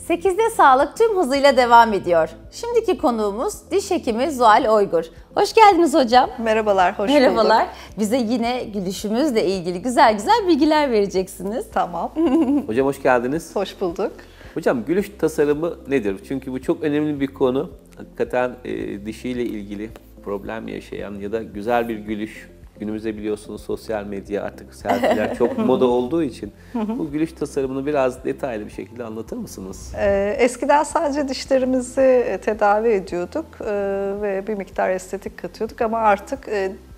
8'de sağlık tüm hızıyla devam ediyor. Şimdiki konuğumuz diş hekimi Zuhal Oygur. Hoş geldiniz hocam. Merhabalar, hoş bulduk. Merhabalar. Bize yine gülüşümüzle ilgili güzel bilgiler vereceksiniz. Tamam. Hocam hoş geldiniz. Hoş bulduk. Hocam gülüş tasarımı nedir? Çünkü bu çok önemli bir konu. Hakikaten dişiyle ilgili problem yaşayan ya da güzel bir gülüş. Günümüzde biliyorsunuz sosyal medya artık selfie'ler çok moda olduğu için bu gülüş tasarımını biraz detaylı bir şekilde anlatır mısınız? Eskiden sadece dişlerimizi tedavi ediyorduk ve bir miktar estetik katıyorduk ama artık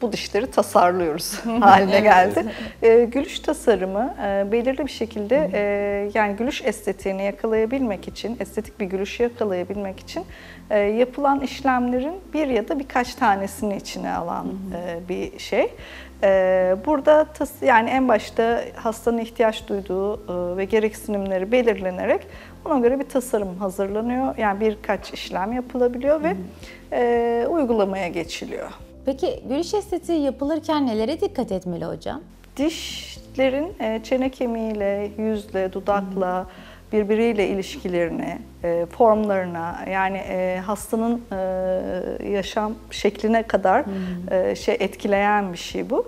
bu dişleri tasarlıyoruz haline geldi. Gülüş tasarımı belirli bir şekilde yani gülüş estetiğini yakalayabilmek için, estetik bir gülüşü yakalayabilmek için yapılan işlemlerin bir ya da birkaç tanesini içine alan bir şey. Burada yani en başta hastanın ihtiyaç duyduğu ve gereksinimleri belirlenerek ona göre bir tasarım hazırlanıyor. Yani birkaç işlem yapılabiliyor ve uygulamaya geçiliyor. Peki gülüş estetiği yapılırken nelere dikkat etmeli hocam? Dişlerin çene kemiğiyle, yüzle, dudakla birbiriyle ilişkilerini, formlarına, yani hastanın yaşam şekline kadar etkileyen bir şey bu.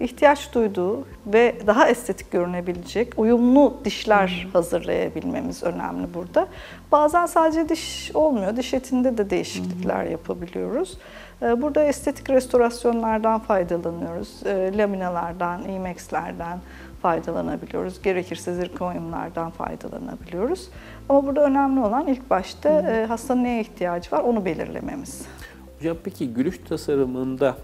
İhtiyaç duyduğu ve daha estetik görünebilecek uyumlu dişler hazırlayabilmemiz önemli burada. Bazen sadece diş olmuyor, diş etinde de değişiklikler yapabiliyoruz. Burada estetik restorasyonlardan faydalanıyoruz, laminalardan, IMEX'lerden faydalanabiliyoruz. Gerekirse zirkonyumlardan faydalanabiliyoruz. Ama burada önemli olan ilk başta hastanın neye ihtiyacı var onu belirlememiz. Hocam peki gülüş tasarımında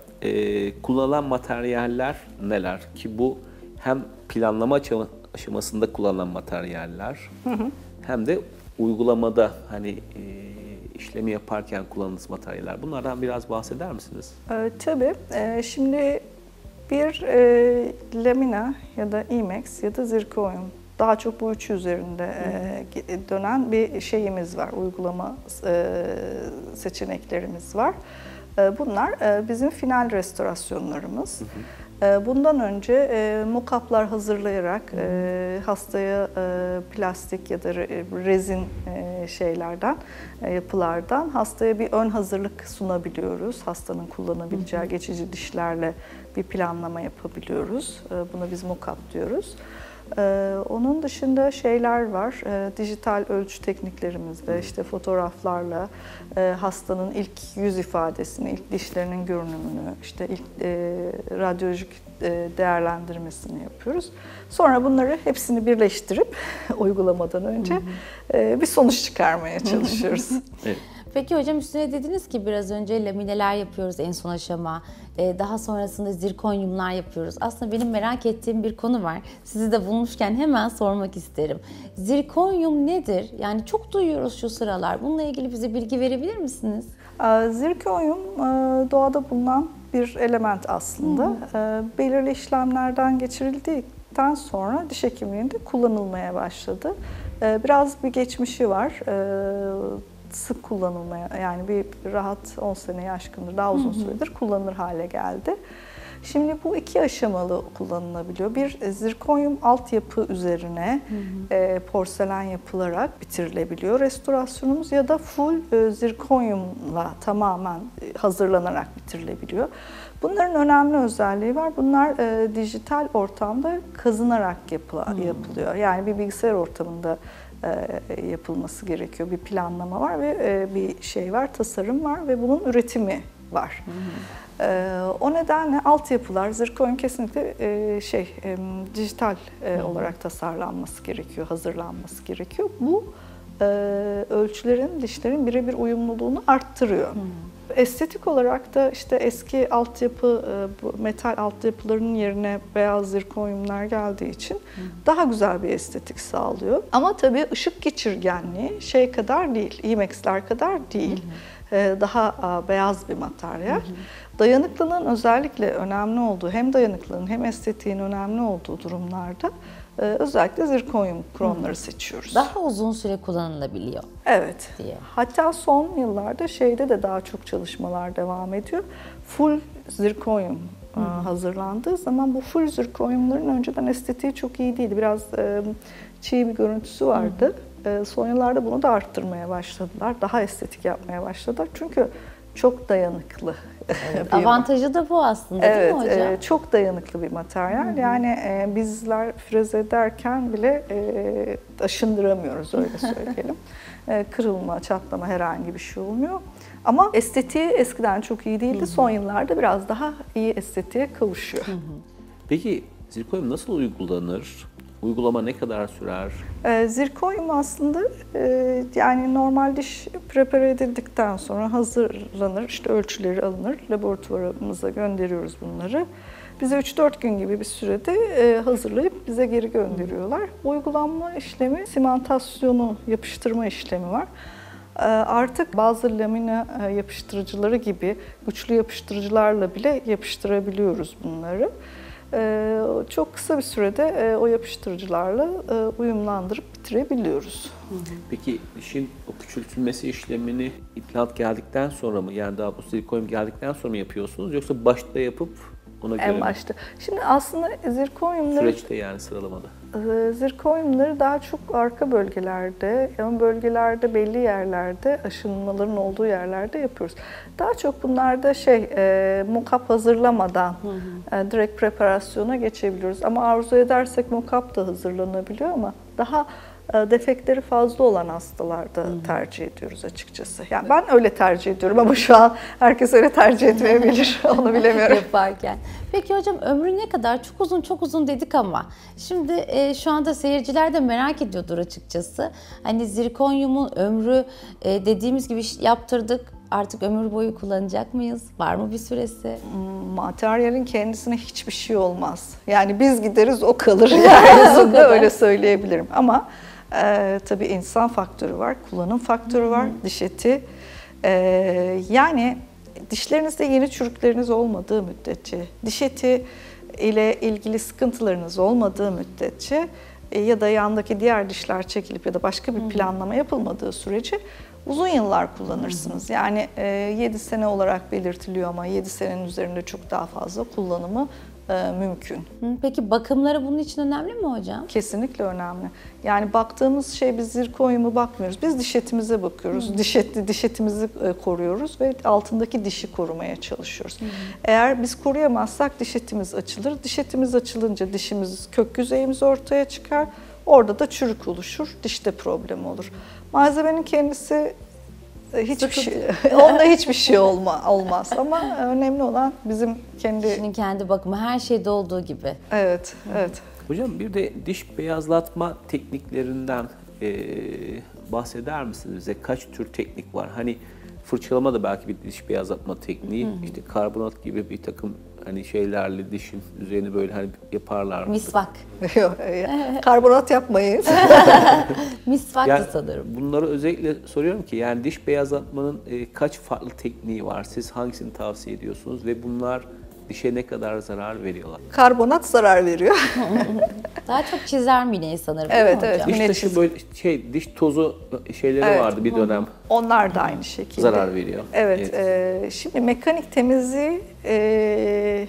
kullanılan materyaller neler? Ki bu hem planlama aşamasında kullanılan materyaller hem de uygulamada hani işlemi yaparken kullanılan materyaller. Bunlardan biraz bahseder misiniz? Tabii. Şimdi bir lamina ya da IMEX ya da zirkonyum, daha çok bu üçü üzerinde dönen bir şeyimiz var, uygulama seçeneklerimiz var. Bunlar bizim final restorasyonlarımız. Bundan önce mock-up'lar hazırlayarak hastaya plastik ya da rezin şeylerden, yapılardan hastaya bir ön hazırlık sunabiliyoruz. Hastanın kullanabileceği geçici dişlerle bir planlama yapabiliyoruz. Buna biz mock-up diyoruz. Onun dışında şeyler var, dijital ölçü tekniklerimizde işte fotoğraflarla hastanın ilk yüz ifadesini, ilk dişlerinin görünümünü, işte ilk radyolojik değerlendirmesini yapıyoruz. Sonra bunları hepsini birleştirip uygulamadan önce bir sonuç çıkarmaya çalışıyoruz. Evet. Peki hocam üstüne dediniz ki biraz önce lamineler yapıyoruz en son aşama. Daha sonrasında zirkonyumlar yapıyoruz. Aslında benim merak ettiğim bir konu var. Sizi de bulmuşken hemen sormak isterim. Zirkonyum nedir? Yani çok duyuyoruz şu sıralar. Bununla ilgili bize bilgi verebilir misiniz? Zirkonyum doğada bulunan bir element aslında. Belirli işlemlerden geçirildikten sonra diş hekimliğinde kullanılmaya başladı. Biraz bir geçmişi var. Sık kullanılmaya, yani bir rahat 10 seneyi aşkındır, daha uzun süredir kullanılır hale geldi. Şimdi bu iki aşamalı kullanılabiliyor. Bir zirkonyum altyapı üzerine porselen yapılarak bitirilebiliyor restorasyonumuz ya da full zirkonyumla tamamen hazırlanarak bitirilebiliyor. Bunların önemli özelliği var. Bunlar dijital ortamda kazınarak yapılıyor. Yani bir bilgisayar ortamında yapılması gerekiyor. Bir planlama var ve bir şey var, tasarım var ve bunun üretimi var. O nedenle altyapılar, zirkonyum kesinlikle dijital olarak tasarlanması gerekiyor, hazırlanması gerekiyor. Bu ölçülerin, dişlerin birebir uyumluluğunu arttırıyor. Estetik olarak da işte eski altyapı, metal altyapılarının yerine beyaz zirkonyumlar geldiği için daha güzel bir estetik sağlıyor. Ama tabii ışık geçirgenliği şey kadar değil, IMEX'ler kadar değil. Daha beyaz bir materyal. Dayanıklılığın özellikle önemli olduğu, hem dayanıklılığın hem estetiğin önemli olduğu durumlarda özellikle zirkonyum kromları seçiyoruz. Daha uzun süre kullanılabiliyor. Evet. Diye. Hatta son yıllarda şeyde de daha çok çalışmalar devam ediyor. Full zirkonyum hazırlandığı zaman bu full zirkonyumların önceden estetiği çok iyi değildi. Biraz çiğ bir görüntüsü vardı. Son yıllarda bunu da arttırmaya başladılar. Daha estetik yapmaya başladılar. Çünkü çok dayanıklı. Evet, avantajı da bu aslında değil mi hocam? Evet, çok dayanıklı bir materyal. Yani bizler freze ederken bile aşındıramıyoruz, öyle söyleyelim. Kırılma, çatlama herhangi bir şey olmuyor. Ama estetiği eskiden çok iyi değildi. Son yıllarda biraz daha iyi estetiğe kavuşuyor. Peki zirkonyum nasıl uygulanır? Uygulama ne kadar sürer? Zirkonyum aslında yani normal diş prepare edildikten sonra hazırlanır, işte ölçüleri alınır, laboratuvarımıza gönderiyoruz bunları. Bize 3-4 gün gibi bir sürede hazırlayıp bize geri gönderiyorlar. Uygulanma işlemi, simentasyonu, yapıştırma işlemi var. Artık bazı lamine yapıştırıcıları gibi güçlü yapıştırıcılarla bile yapıştırabiliyoruz bunları. Çok kısa bir sürede o yapıştırıcılarla uyumlandırıp bitirebiliyoruz. Peki dişin o küçültülmesi işlemini implant geldikten sonra mı, yani daha bu zirkonyum geldikten sonra mı yapıyorsunuz, yoksa başta yapıp ona göre En başta. Şimdi aslında zirkonyumları, süreçte, yani sıralamada? Zirkonyumları daha çok arka bölgelerde, ön bölgelerde, belli yerlerde, aşınmaların olduğu yerlerde yapıyoruz. Daha çok bunlarda mock-up hazırlamadan direkt preparasyona geçebiliyoruz. Ama arzu edersek mock-up da hazırlanabiliyor, ama daha defektleri fazla olan hastalarda tercih ediyoruz açıkçası. Yani ben öyle tercih ediyorum ama şu an herkes öyle tercih etmeyebilir. Onu bilemiyorum. Yaparken. Peki hocam, ömrü ne kadar? Çok uzun dedik ama şimdi şu anda seyirciler de merak ediyordur açıkçası. Hani zirkonyumun ömrü, dediğimiz gibi yaptırdık, artık ömür boyu kullanacak mıyız? Var mı bir süresi? Materyalin kendisine hiçbir şey olmaz. Yani biz gideriz, o kalır. Yani öyle söyleyebilirim. Ama tabii insan faktörü var, kullanım faktörü var, diş eti. Yani dişlerinizde yeni çürükleriniz olmadığı müddetçe, diş eti ile ilgili sıkıntılarınız olmadığı müddetçe ya da yandaki diğer dişler çekilip ya da başka bir planlama yapılmadığı sürece uzun yıllar kullanırsınız. Yani 7 sene olarak belirtiliyor ama 7 senenin üzerinde çok daha fazla kullanımı mümkün. Peki bakımları bunun için önemli mi hocam? Kesinlikle önemli. Yani baktığımız şey, biz zirkonyuma bakmıyoruz. Biz diş etimize bakıyoruz. Diş etimizi koruyoruz ve altındaki dişi korumaya çalışıyoruz. Eğer biz koruyamazsak diş etimiz açılır. Diş etimiz açılınca dişimiz, kök yüzeyimiz ortaya çıkar. Orada da çürük oluşur. Dişte problem olur. Malzemenin kendisi onda hiçbir şey olmaz, ama önemli olan bizim kendi bakımı, her şeyde olduğu gibi. Evet. Hocam, bir de diş beyazlatma tekniklerinden bahseder misiniz bize? Kaç tür teknik var? Hani fırçalama da belki bir diş beyazlatma tekniği. İşte karbonat gibi bir takım hani şeylerle dişin üzerini böyle hani yaparlar. Misvak. Karbonat yapmayın. Misvak Yani da sanırım. bunları özellikle soruyorum ki, yani diş beyazlatmanın kaç farklı tekniği var? Siz hangisini tavsiye ediyorsunuz ve bunlar dişe ne kadar zarar veriyorlar? Karbonat zarar veriyor. Daha çok çizer mineyi sanırım. Evet, değil mi hocam? Diş taşı böyle diş tozu şeyleri vardı bir dönem. Onlar da aynı şekilde Zarar veriyor. Evet. Şimdi mekanik temizliği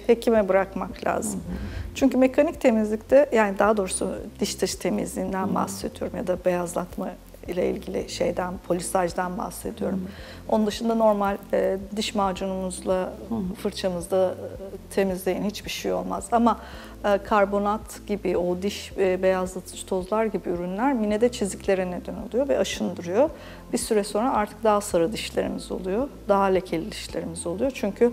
hekime bırakmak lazım. Çünkü mekanik temizlikte, yani daha doğrusu diş taşı temizliğinden bahsediyorum ya da beyazlatma ile ilgili şeyden, polisajdan bahsediyorum. Onun dışında normal diş macunumuzla, fırçamızla temizleyin, hiçbir şey olmaz. Ama karbonat gibi, o diş beyazlatıcı tozlar gibi ürünler minede çiziklere neden oluyor ve aşındırıyor. Bir süre sonra artık daha sarı dişlerimiz oluyor, daha lekeli dişlerimiz oluyor. Çünkü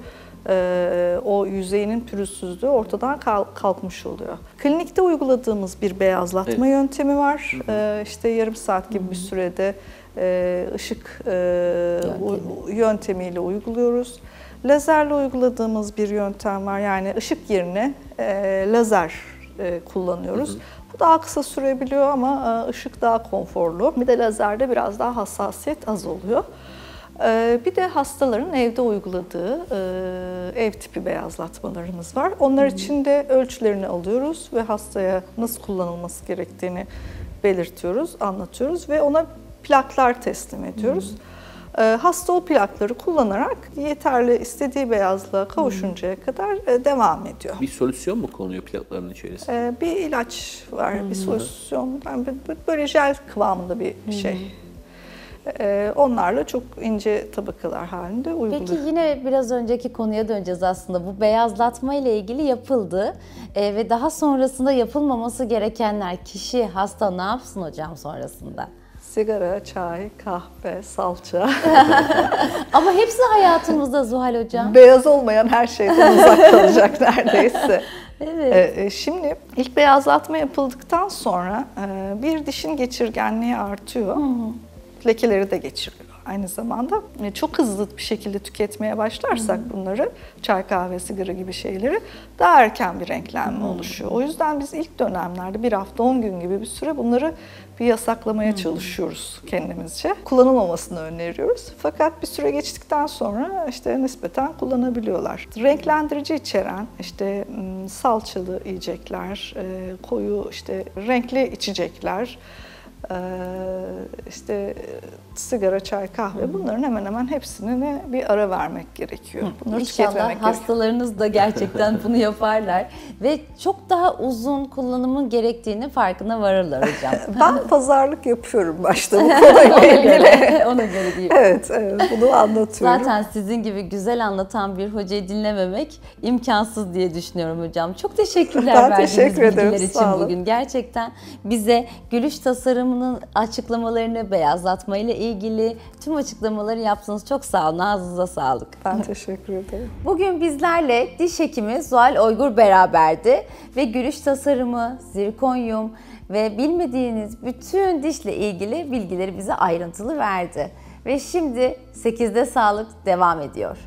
o yüzeyinin pürüzsüzlüğü ortadan kalkmış oluyor. Klinikte uyguladığımız bir beyazlatma yöntemi var. İşte yarım saat gibi bir sürede ışık yöntemiyle uyguluyoruz. Lazerle uyguladığımız bir yöntem var. Yani ışık yerine lazer kullanıyoruz. Bu daha kısa sürebiliyor ama ışık daha konforlu. Bir de lazerde biraz daha hassasiyet az oluyor. Bir de hastaların evde uyguladığı ev tipi beyazlatmalarımız var. Onlar için de ölçülerini alıyoruz ve hastaya nasıl kullanılması gerektiğini belirtiyoruz, anlatıyoruz ve ona plaklar teslim ediyoruz. Hasta o plakları kullanarak yeterli istediği beyazlığa kavuşuncaya kadar devam ediyor. Bir solüsyon mu konuluyor plakların içerisinde? Bir ilaç var, bir solüsyon, yani böyle jel kıvamında bir şey. Onlarla çok ince tabakalar halinde uyguluyor. Peki yine biraz önceki konuya döneceğiz aslında. Bu beyazlatma ile ilgili yapıldı ve daha sonrasında yapılmaması gerekenler, kişi, hasta ne yapsın hocam sonrasında? Sigara, çay, kahve, salça. Ama hepsi hayatımızda Zuhal hocam. Beyaz olmayan her şeyden uzak kalacak neredeyse. Evet. Şimdi ilk beyazlatma yapıldıktan sonra bir dişin geçirgenliği artıyor. Lekeleri de geçiriyor aynı zamanda. Çok hızlı bir şekilde tüketmeye başlarsak bunları, çay, kahve, sigara gibi şeyleri, daha erken bir renklenme oluşuyor. O yüzden biz ilk dönemlerde 1 hafta 10 gün gibi bir süre bunları bir yasaklamaya çalışıyoruz kendimizce. Kullanılmamasını öneriyoruz. Fakat bir süre geçtikten sonra işte nispeten kullanabiliyorlar. Renklendirici içeren işte salçalı yiyecekler, koyu işte renkli içecekler, işte sigara, çay, kahve, bunların hemen hemen hepsine bir ara vermek gerekiyor. Bunları tüketmemek İnşallah gerekiyor. hastalarınız da gerçekten bunu yaparlar ve çok daha uzun kullanımın gerektiğini farkına varırlar hocam. Ben pazarlık yapıyorum başta bu konuyla ilgili. Ona göre değil. Evet, bunu anlatıyorum. Zaten sizin gibi güzel anlatan bir hocayı dinlememek imkansız diye düşünüyorum hocam. Çok teşekkürler Ben verdiğiniz teşekkür ederim, bilgiler için sağ olun. bugün. Gerçekten bize gülüş tasarımının açıklamalarını, beyazlatma ile ilgili tüm açıklamaları yaptınız. Çok sağ olun. Ağzınıza sağlık. Ben teşekkür ederim. Bugün bizlerle diş hekimi Zuhal Oygur beraberdi ve gülüş tasarımı, zirkonyum ve bilmediğiniz bütün dişle ilgili bilgileri bize ayrıntılı verdi. Ve şimdi 8'de sağlık devam ediyor.